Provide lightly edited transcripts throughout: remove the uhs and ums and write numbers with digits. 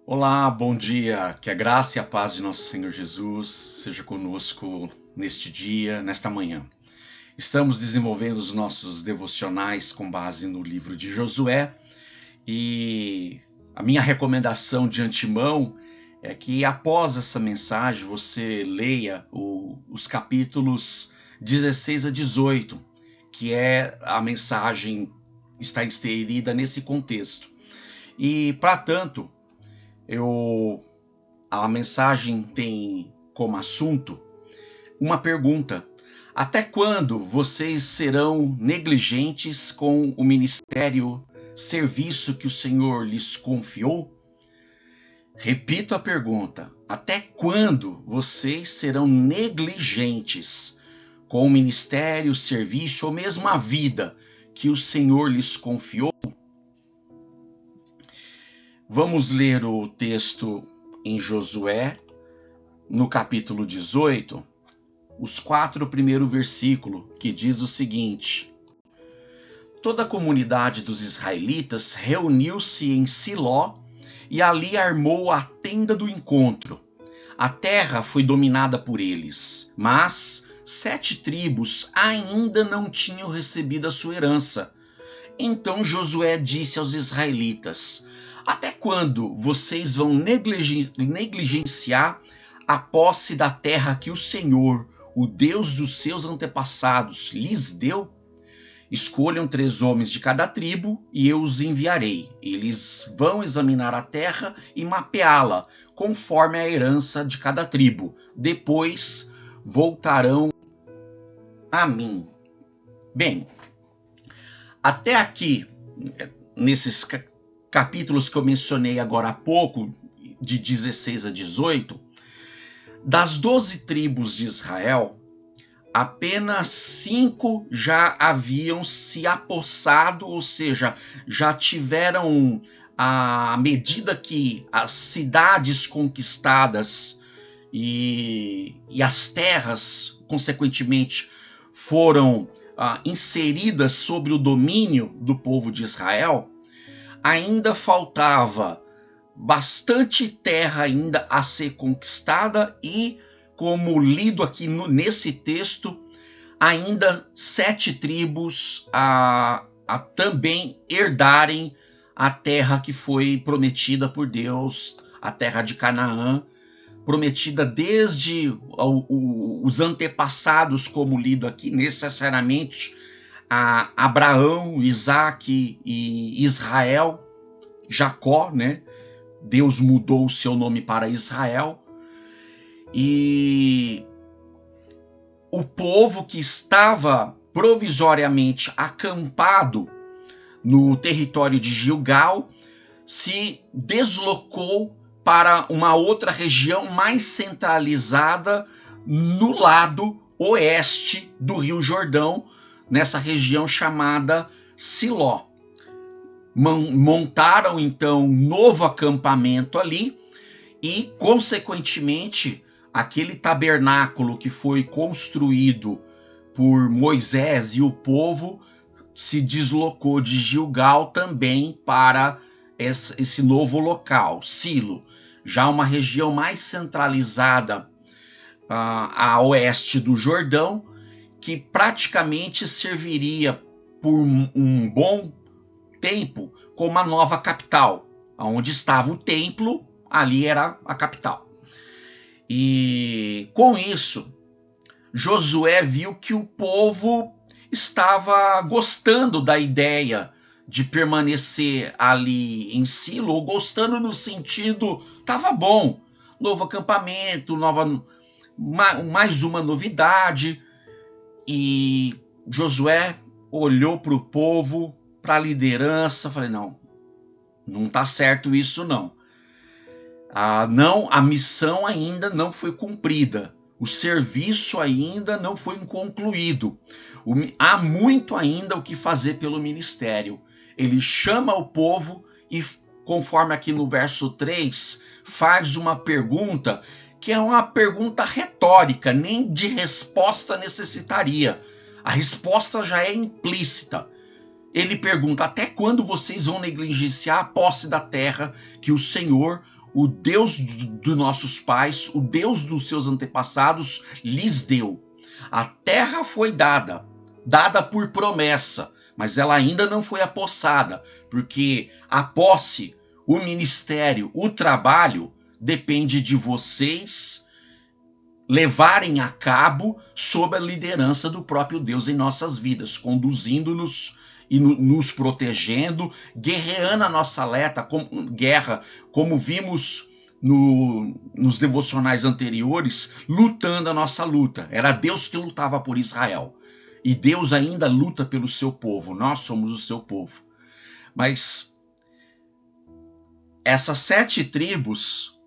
Olá, bom dia. Que a graça e a paz de nosso Senhor Jesus seja conosco neste dia, nesta manhã. Estamos desenvolvendo os nossos devocionais com base no livro de Josué e a minha recomendação de antemão é que após essa mensagem você leia os capítulos 16 a 18, que é a mensagem está inserida nesse contexto. E, para tanto, a mensagem tem como assunto uma pergunta: até quando vocês serão negligentes com o ministério, serviço que o Senhor lhes confiou? Repito a pergunta: até quando vocês serão negligentes com o ministério, serviço ou mesmo a vida que o Senhor lhes confiou? Vamos ler o texto em Josué, no capítulo 18, os 4 primeiros versículos, que diz o seguinte: Toda a comunidade dos israelitas reuniu-se em Siló e ali armou a tenda do encontro. A terra foi dominada por eles, mas 7 tribos ainda não tinham recebido a sua herança. Então Josué disse aos israelitas: até quando vocês vão negligenciar a posse da terra que o Senhor, o Deus dos seus antepassados, lhes deu? Escolham 3 homens de cada tribo e eu os enviarei. Eles vão examinar a terra e mapeá-la, conforme a herança de cada tribo. Depois voltarão a mim. Bem, até aqui, nesses capítulos que eu mencionei agora há pouco, de 16 a 18, das 12 tribos de Israel, apenas 5 já haviam se apossado, ou seja, já tiveram, à medida que as cidades conquistadas e as terras, consequentemente, foram inseridas sobre o domínio do povo de Israel, ainda faltava bastante terra ainda a ser conquistada e, como lido aqui nesse texto, ainda 7 tribos a também herdarem a terra que foi prometida por Deus, a terra de Canaã, prometida desde os antepassados, como lido aqui, necessariamente a Abraão, Isaac e Israel, Jacó, né? Deus mudou o seu nome para Israel. E o povo que estava provisoriamente acampado no território de Gilgal se deslocou para uma outra região mais centralizada no lado oeste do Rio Jordão, nessa região chamada Siló. Montaram então um novo acampamento ali e, consequentemente, aquele tabernáculo que foi construído por Moisés e o povo se deslocou de Gilgal também para esse novo local, Silo, já uma região mais centralizada a oeste do Jordão, que praticamente serviria por um bom tempo como a nova capital. Onde estava o templo, ali era a capital. E com isso, Josué viu que o povo estava gostando da ideia de permanecer ali em Silo, ou gostando no sentido, estava bom, novo acampamento, mais uma novidade. E Josué olhou para o povo, para a liderança, falei, não está certo isso não. A missão ainda não foi cumprida, o serviço ainda não foi concluído, há muito ainda o que fazer pelo ministério. Ele chama o povo e, conforme aqui no verso 3, faz uma pergunta que é uma pergunta retórica, nem de resposta necessitaria. A resposta já é implícita. Ele pergunta: até quando vocês vão negligenciar a posse da terra que o Senhor, o Deus dos nossos pais, o Deus dos seus antepassados, lhes deu. A terra foi dada por promessa, mas ela ainda não foi apossada, porque a posse, o ministério, o trabalho depende de vocês levarem a cabo sob a liderança do próprio Deus em nossas vidas, conduzindo-nos e nos protegendo, guerreando a nossa guerra, como vimos nos devocionais anteriores, lutando a nossa luta. Era Deus que lutava por Israel. E Deus ainda luta pelo seu povo. Nós somos o seu povo. Mas essas 7 tribos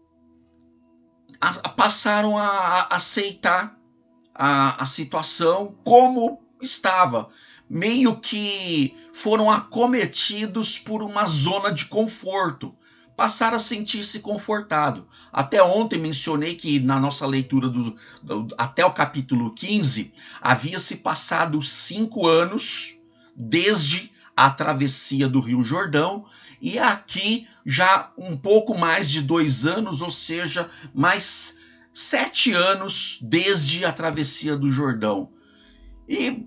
passaram a aceitar a situação como estava. Meio que foram acometidos por uma zona de conforto. Passaram a sentir-se confortados. Até ontem mencionei que na nossa leitura até o capítulo 15, havia se passado 5 anos desde a travessia do Rio Jordão, e aqui já um pouco mais de 2 anos, ou seja, mais 7 anos desde a travessia do Jordão. E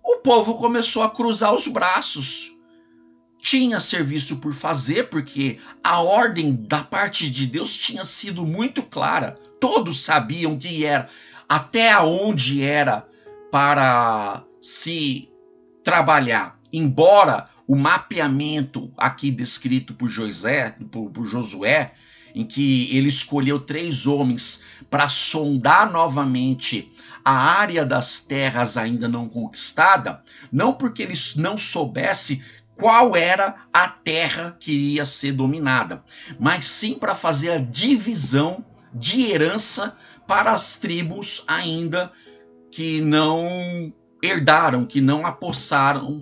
o povo começou a cruzar os braços. Tinha serviço por fazer, porque a ordem da parte de Deus tinha sido muito clara. Todos sabiam que era, até onde era para se trabalhar. Embora o mapeamento aqui descrito por Josué, em que ele escolheu 3 homens para sondar novamente a área das terras ainda não conquistada, não porque eles não soubessem qual era a terra que iria ser dominada, mas sim para fazer a divisão de herança para as tribos ainda que não herdaram, que não apossaram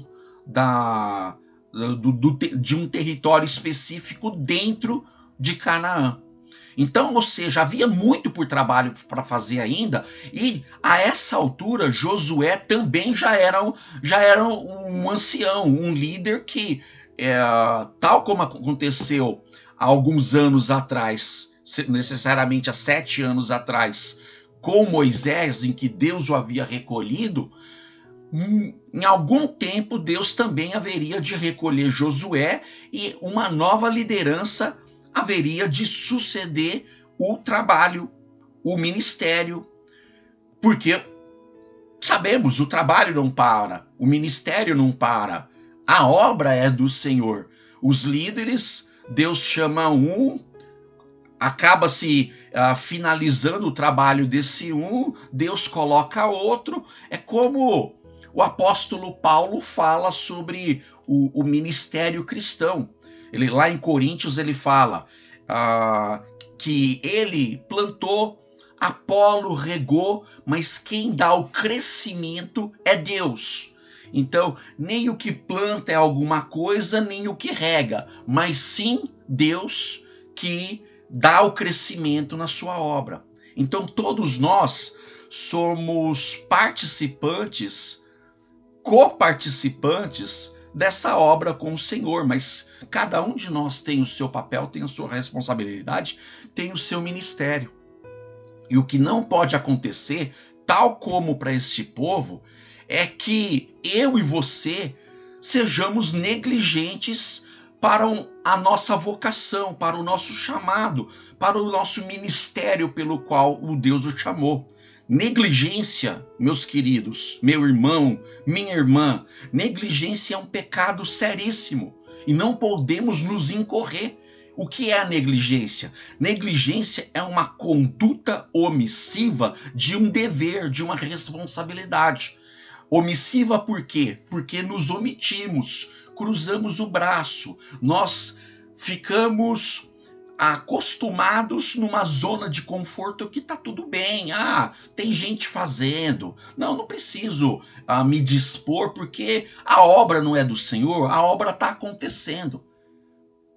de um território específico dentro de Canaã. Então, ou seja, havia muito por trabalho para fazer ainda, e a essa altura Josué também já era um ancião, um líder que, tal como aconteceu há alguns anos atrás, necessariamente há 7 anos atrás, com Moisés, em que Deus o havia recolhido, em algum tempo Deus também haveria de recolher Josué e uma nova liderança haveria de suceder o trabalho, o ministério, porque sabemos, o trabalho não para, o ministério não para, a obra é do Senhor. Os líderes, Deus chama um, acaba-se finalizando o trabalho desse um, Deus coloca outro. É como o apóstolo Paulo fala sobre o ministério cristão. Ele, lá em Coríntios, ele fala que ele plantou, Apolo regou, mas quem dá o crescimento é Deus. Então, nem o que planta é alguma coisa, nem o que rega, mas sim Deus que dá o crescimento na sua obra. Então, todos nós somos participantes, coparticipantes dessa obra com o Senhor, mas cada um de nós tem o seu papel, tem a sua responsabilidade, tem o seu ministério. E o que não pode acontecer, tal como para este povo, é que eu e você sejamos negligentes para a nossa vocação, para o nosso chamado, para o nosso ministério pelo qual o Deus o chamou. Negligência, meus queridos, meu irmão, minha irmã, negligência é um pecado seríssimo e não podemos nos incorrer. O que é a negligência? Negligência é uma conduta omissiva de um dever, de uma responsabilidade. Omissiva por quê? Porque nos omitimos, cruzamos o braço, nós ficamos acostumados numa zona de conforto que tá tudo bem. Tem gente fazendo. Não preciso me dispor porque a obra não é do Senhor, a obra está acontecendo.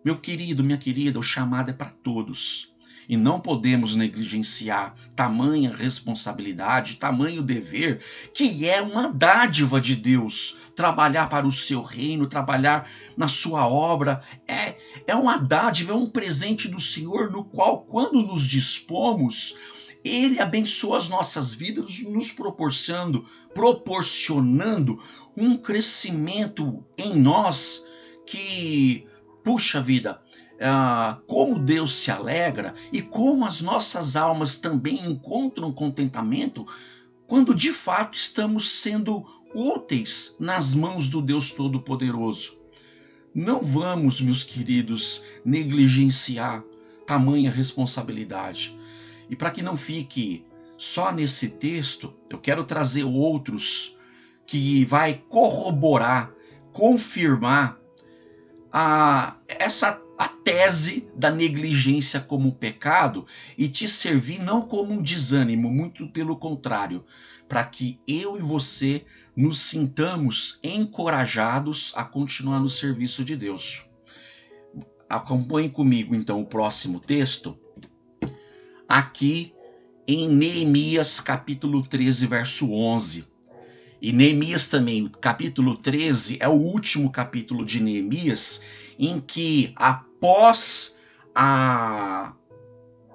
Meu querido, minha querida, o chamado é para todos. E não podemos negligenciar tamanha responsabilidade, tamanho dever, que é uma dádiva de Deus. Trabalhar para o seu reino, trabalhar na sua obra, é uma dádiva, é um presente do Senhor, no qual, quando nos dispomos, Ele abençoa as nossas vidas, nos proporcionando um crescimento em nós que, puxa vida, como Deus se alegra e como as nossas almas também encontram contentamento quando de fato estamos sendo úteis nas mãos do Deus Todo-Poderoso. Não vamos, meus queridos, negligenciar tamanha responsabilidade. E para que não fique só nesse texto, eu quero trazer outros que vai corroborar, confirmar a tese da negligência como pecado e te servir não como um desânimo, muito pelo contrário, para que eu e você nos sintamos encorajados a continuar no serviço de Deus. Acompanhe comigo então o próximo texto, aqui em Neemias capítulo 13, verso 11. E Neemias também, capítulo 13, é o último capítulo de Neemias, em que após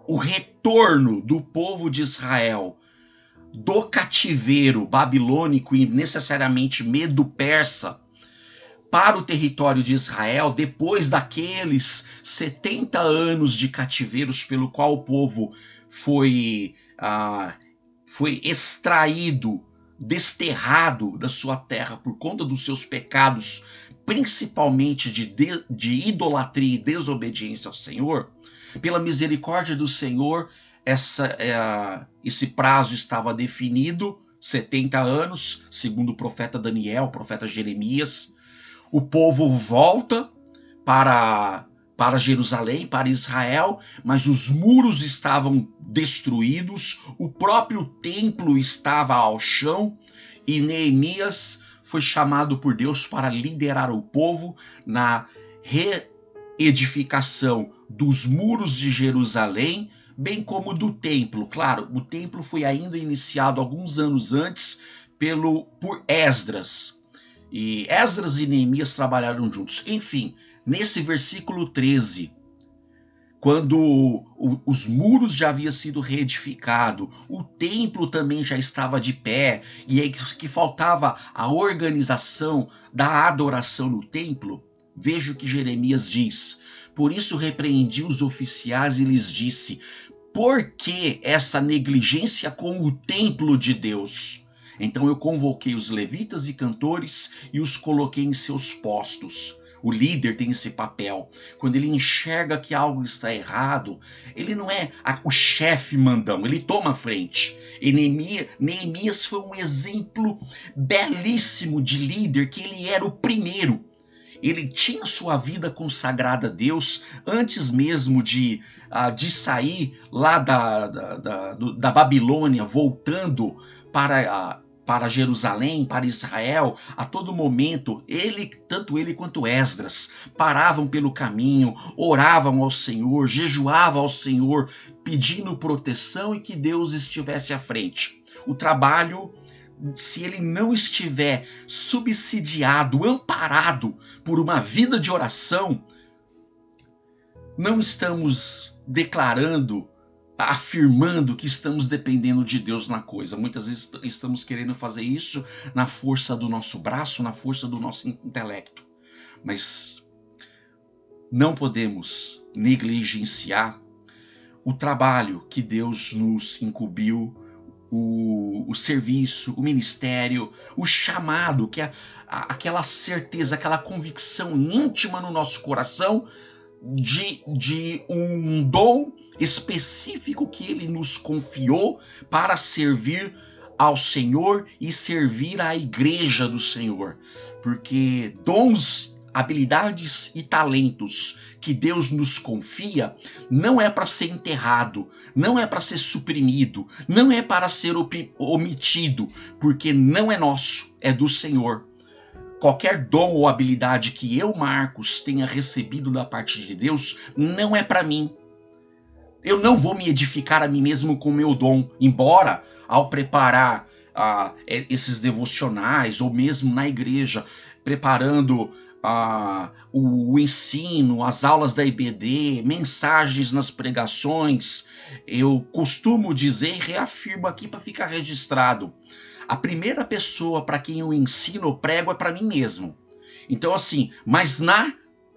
o retorno do povo de Israel do cativeiro babilônico e necessariamente medo-persa para o território de Israel, depois daqueles 70 anos de cativeiros pelo qual o povo foi extraído, desterrado da sua terra por conta dos seus pecados, principalmente de idolatria e desobediência ao Senhor, pela misericórdia do Senhor, esse prazo estava definido, 70 anos, segundo o profeta Daniel, o profeta Jeremias. O povo volta para Jerusalém, para Israel, mas os muros estavam destruídos, o próprio templo estava ao chão, e Neemias foi chamado por Deus para liderar o povo na reedificação dos muros de Jerusalém, bem como do templo. Claro, o templo foi ainda iniciado alguns anos antes por Esdras. E Esdras e Neemias trabalharam juntos. Enfim, nesse versículo 13, quando os muros já haviam sido reedificados, o templo também já estava de pé, e aí que faltava a organização da adoração no templo, veja o que Jeremias diz. Por isso repreendi os oficiais e lhes disse: por que essa negligência com o templo de Deus? Então eu convoquei os levitas e cantores e os coloquei em seus postos. O líder tem esse papel. Quando ele enxerga que algo está errado, ele não é o chefe mandão, ele toma a frente. E Neemias foi um exemplo belíssimo de líder, que ele era o primeiro. Ele tinha sua vida consagrada a Deus antes mesmo de sair lá da Babilônia, voltando para Jerusalém, para Israel. A todo momento, tanto ele quanto Esdras paravam pelo caminho, oravam ao Senhor, jejuavam ao Senhor, pedindo proteção e que Deus estivesse à frente. O trabalho, se ele não estiver subsidiado, amparado por uma vida de oração, não estamos afirmando que estamos dependendo de Deus na coisa. Muitas vezes estamos querendo fazer isso na força do nosso braço, na força do nosso intelecto. Mas não podemos negligenciar o trabalho que Deus nos incumbiu, o serviço, o ministério, o chamado, que é aquela certeza, aquela convicção íntima no nosso coração de um dom específico que Ele nos confiou para servir ao Senhor e servir à igreja do Senhor. Porque dons, habilidades e talentos que Deus nos confia não é para ser enterrado, não é para ser suprimido, não é para ser omitido, porque não é nosso, é do Senhor. Qualquer dom ou habilidade que eu, Marcos, tenha recebido da parte de Deus não é para mim. Eu não vou me edificar a mim mesmo com o meu dom, embora ao preparar esses devocionais, ou mesmo na igreja, preparando o ensino, as aulas da IBD, mensagens nas pregações, eu costumo dizer e reafirmo aqui para ficar registrado: a primeira pessoa para quem eu ensino ou prego é para mim mesmo. Então, assim, mas na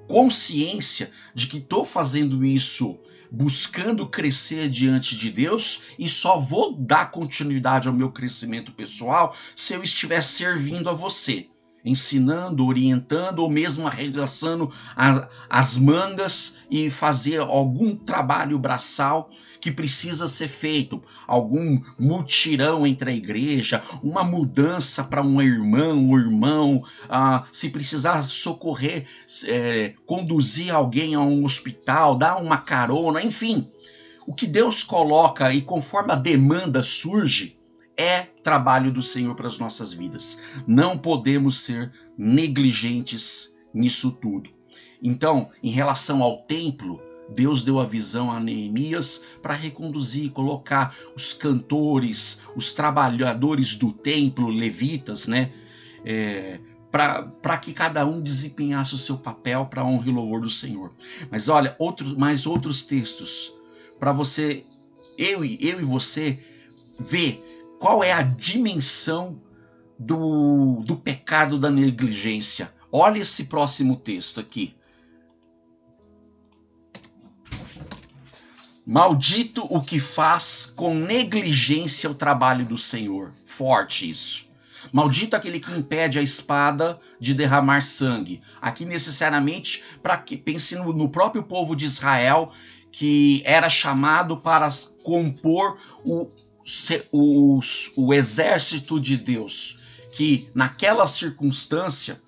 consciência de que estou fazendo isso buscando crescer diante de Deus, e só vou dar continuidade ao meu crescimento pessoal se eu estiver servindo a você, ensinando, orientando, ou mesmo arregaçando as mangas e fazer algum trabalho braçal que precisa ser feito, algum mutirão entre a igreja, uma mudança para um irmão, se precisar socorrer, conduzir alguém a um hospital, dar uma carona, enfim. O que Deus coloca e conforme a demanda surge, é trabalho do Senhor para as nossas vidas. Não podemos ser negligentes nisso tudo. Então, em relação ao templo, Deus deu a visão a Neemias para reconduzir, colocar os cantores, os trabalhadores do templo, levitas, né? Para que cada um desempenhasse o seu papel para a honra e louvor do Senhor. Mas olha, mais outros textos para você, eu e você, ver qual é a dimensão do pecado da negligência. Olha esse próximo texto aqui. Maldito o que faz com negligência o trabalho do Senhor. Forte isso. Maldito aquele que impede a espada de derramar sangue. Aqui necessariamente, para que pense no próprio povo de Israel, que era chamado para compor o exército de Deus, que naquela circunstância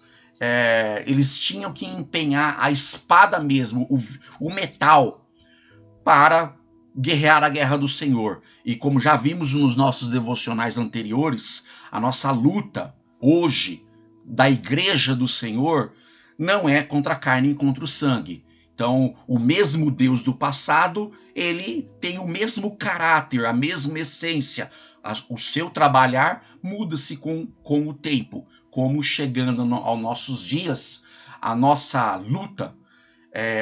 eles tinham que empenhar a espada mesmo, o metal, para guerrear a guerra do Senhor. E como já vimos nos nossos devocionais anteriores, a nossa luta hoje da igreja do Senhor não é contra a carne e contra o sangue. Então, o mesmo Deus do passado, ele tem o mesmo caráter, a mesma essência. O seu trabalhar muda-se com o tempo. Como chegando aos nossos dias, a nossa luta,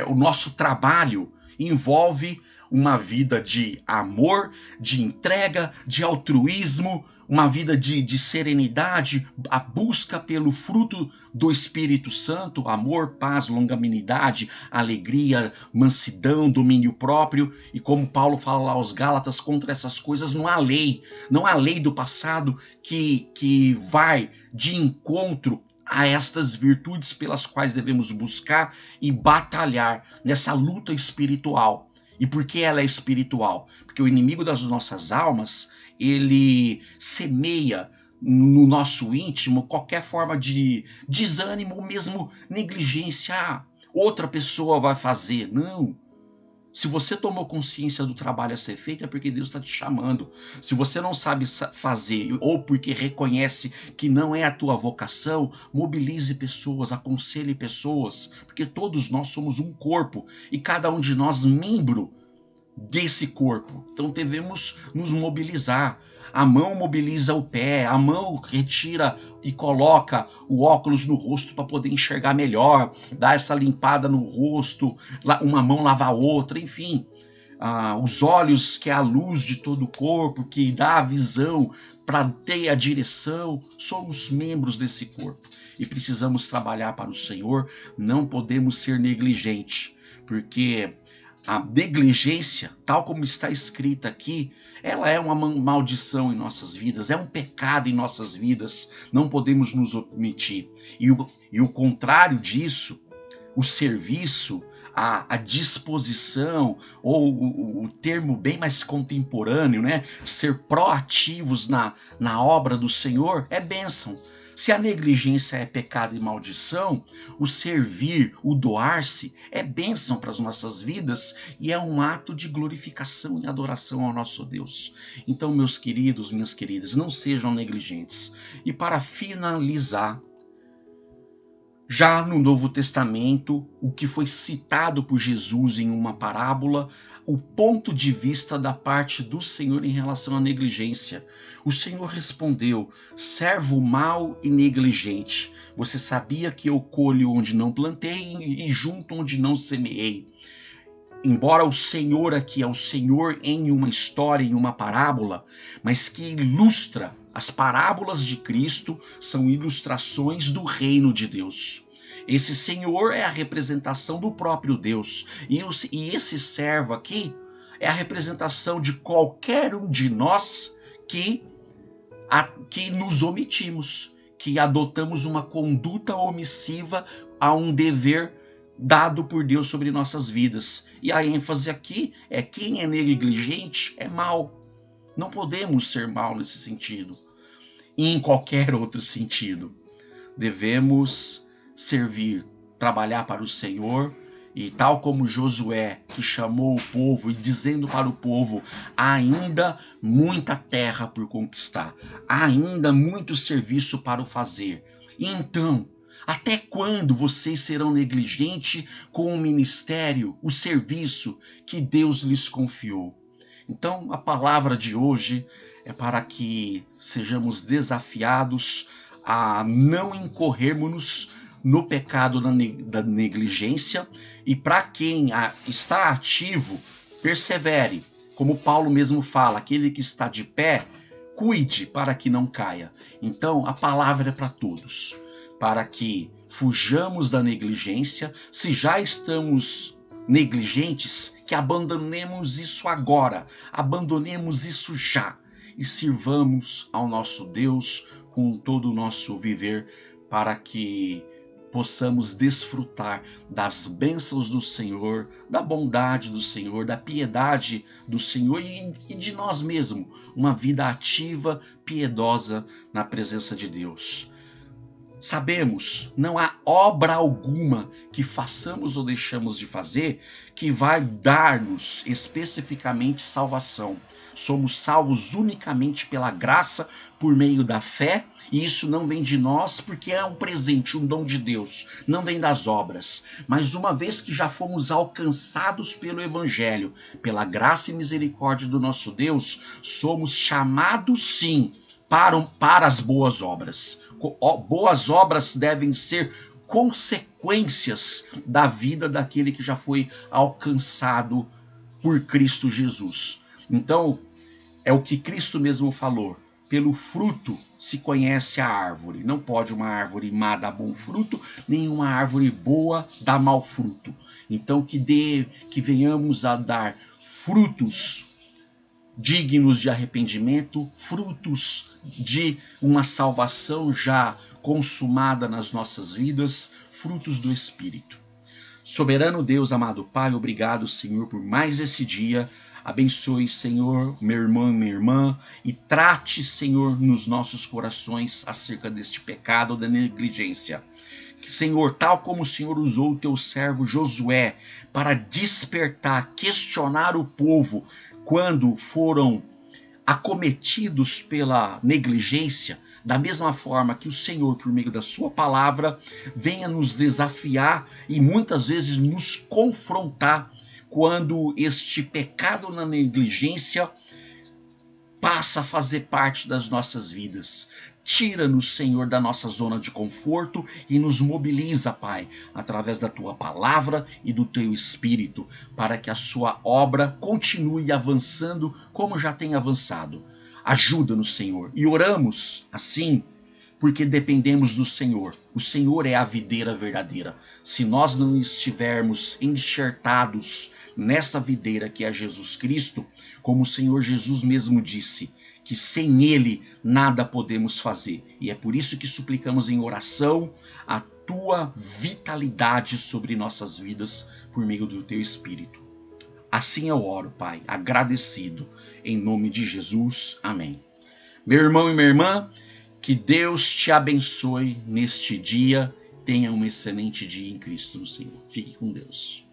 o nosso trabalho envolve uma vida de amor, de entrega, de altruísmo, uma vida de serenidade, a busca pelo fruto do Espírito Santo, amor, paz, longanimidade, alegria, mansidão, domínio próprio. E como Paulo fala lá aos Gálatas, contra essas coisas não há lei do passado que vai de encontro a estas virtudes pelas quais devemos buscar e batalhar nessa luta espiritual. E por que ela é espiritual? Porque o inimigo das nossas almas, ele semeia no nosso íntimo qualquer forma de desânimo ou mesmo negligência. Outra pessoa vai fazer. Não. Se você tomou consciência do trabalho a ser feito, é porque Deus está te chamando. Se você não sabe fazer, ou porque reconhece que não é a tua vocação, mobilize pessoas, aconselhe pessoas, porque todos nós somos um corpo, e cada um de nós membro desse corpo. Então devemos nos mobilizar. A mão mobiliza o pé, a mão retira e coloca o óculos no rosto para poder enxergar melhor, dá essa limpada no rosto, uma mão lava a outra, enfim. Os olhos, que é a luz de todo o corpo, que dá a visão para ter a direção, somos membros desse corpo e precisamos trabalhar para o Senhor, não podemos ser negligentes, porque a negligência, tal como está escrita aqui, ela é uma maldição em nossas vidas, é um pecado em nossas vidas, não podemos nos omitir. E o contrário disso, o serviço, a disposição, ou o termo bem mais contemporâneo, né? Ser proativos na obra do Senhor é bênção. Se a negligência é pecado e maldição, o servir, o doar-se é bênção para as nossas vidas e é um ato de glorificação e adoração ao nosso Deus. Então, meus queridos, minhas queridas, não sejam negligentes. E para finalizar, Já no Novo Testamento, o que foi citado por Jesus em uma parábola, o ponto de vista da parte do Senhor em relação à negligência. O Senhor respondeu: servo mau e negligente, você sabia que eu colho onde não plantei e junto onde não semeei. Embora o Senhor aqui é o Senhor em uma história, em uma parábola, mas que ilustra, as parábolas de Cristo são ilustrações do reino de Deus. Esse Senhor é a representação do próprio Deus, e esse servo aqui é a representação de qualquer um de nós que nos omitimos, que adotamos uma conduta omissiva a um dever dado por Deus sobre nossas vidas. E a ênfase aqui é: quem é negligente é mau. Não podemos ser mau nesse sentido. E em qualquer outro sentido. Devemos servir, trabalhar para o Senhor, e tal como Josué, que chamou o povo e dizendo para o povo: há ainda muita terra por conquistar, há ainda muito serviço para o fazer. E então, até quando vocês serão negligentes com o ministério, o serviço que Deus lhes confiou? Então, a palavra de hoje é para que sejamos desafiados a não incorrermos no pecado da negligência, e para quem está ativo, persevere. Como Paulo mesmo fala: aquele que está de pé, cuide para que não caia. Então, a palavra é para todos, para que fujamos da negligência. Se já estamos negligentes, que abandonemos isso agora, abandonemos isso já e sirvamos ao nosso Deus com todo o nosso viver, para que possamos desfrutar das bênçãos do Senhor, da bondade do Senhor, da piedade do Senhor e de nós mesmos, uma vida ativa, piedosa na presença de Deus. Sabemos, não há obra alguma que façamos ou deixamos de fazer que vai dar-nos especificamente salvação. Somos salvos unicamente pela graça, por meio da fé, e isso não vem de nós, porque é um presente, um dom de Deus, não vem das obras. Mas uma vez que já fomos alcançados pelo Evangelho, pela graça e misericórdia do nosso Deus, somos chamados sim para as boas obras. Boas obras devem ser consequências da vida daquele que já foi alcançado por Cristo Jesus. Então, é o que Cristo mesmo falou: pelo fruto se conhece a árvore. Não pode uma árvore má dar bom fruto, nem uma árvore boa dar mau fruto. Então, que venhamos a dar frutos dignos de arrependimento, frutos de uma salvação já consumada nas nossas vidas, frutos do Espírito. Soberano Deus, amado Pai, obrigado, Senhor, por mais esse dia. Abençoe, Senhor, meu irmão e minha irmã, e trate, Senhor, nos nossos corações acerca deste pecado da negligência. Que, Senhor, tal como o Senhor usou o teu servo Josué para despertar, questionar o povo quando foram acometidos pela negligência, da mesma forma que o Senhor, por meio da sua palavra, venha nos desafiar e muitas vezes nos confrontar quando este pecado na negligência passa a fazer parte das nossas vidas. Tira-nos, Senhor, da nossa zona de conforto e nos mobiliza, Pai, através da Tua palavra e do Teu Espírito, para que a Sua obra continue avançando como já tem avançado. Ajuda-nos, Senhor, e oramos assim, porque dependemos do Senhor. O Senhor é a videira verdadeira. Se nós não estivermos enxertados nessa videira que é Jesus Cristo, como o Senhor Jesus mesmo disse, que sem Ele nada podemos fazer. E é por isso que suplicamos em oração a Tua vitalidade sobre nossas vidas por meio do Teu Espírito. Assim eu oro, Pai, agradecido, em nome de Jesus. Amém. Meu irmão e minha irmã, que Deus te abençoe neste dia. Tenha um excelente dia em Cristo, Senhor. Fique com Deus.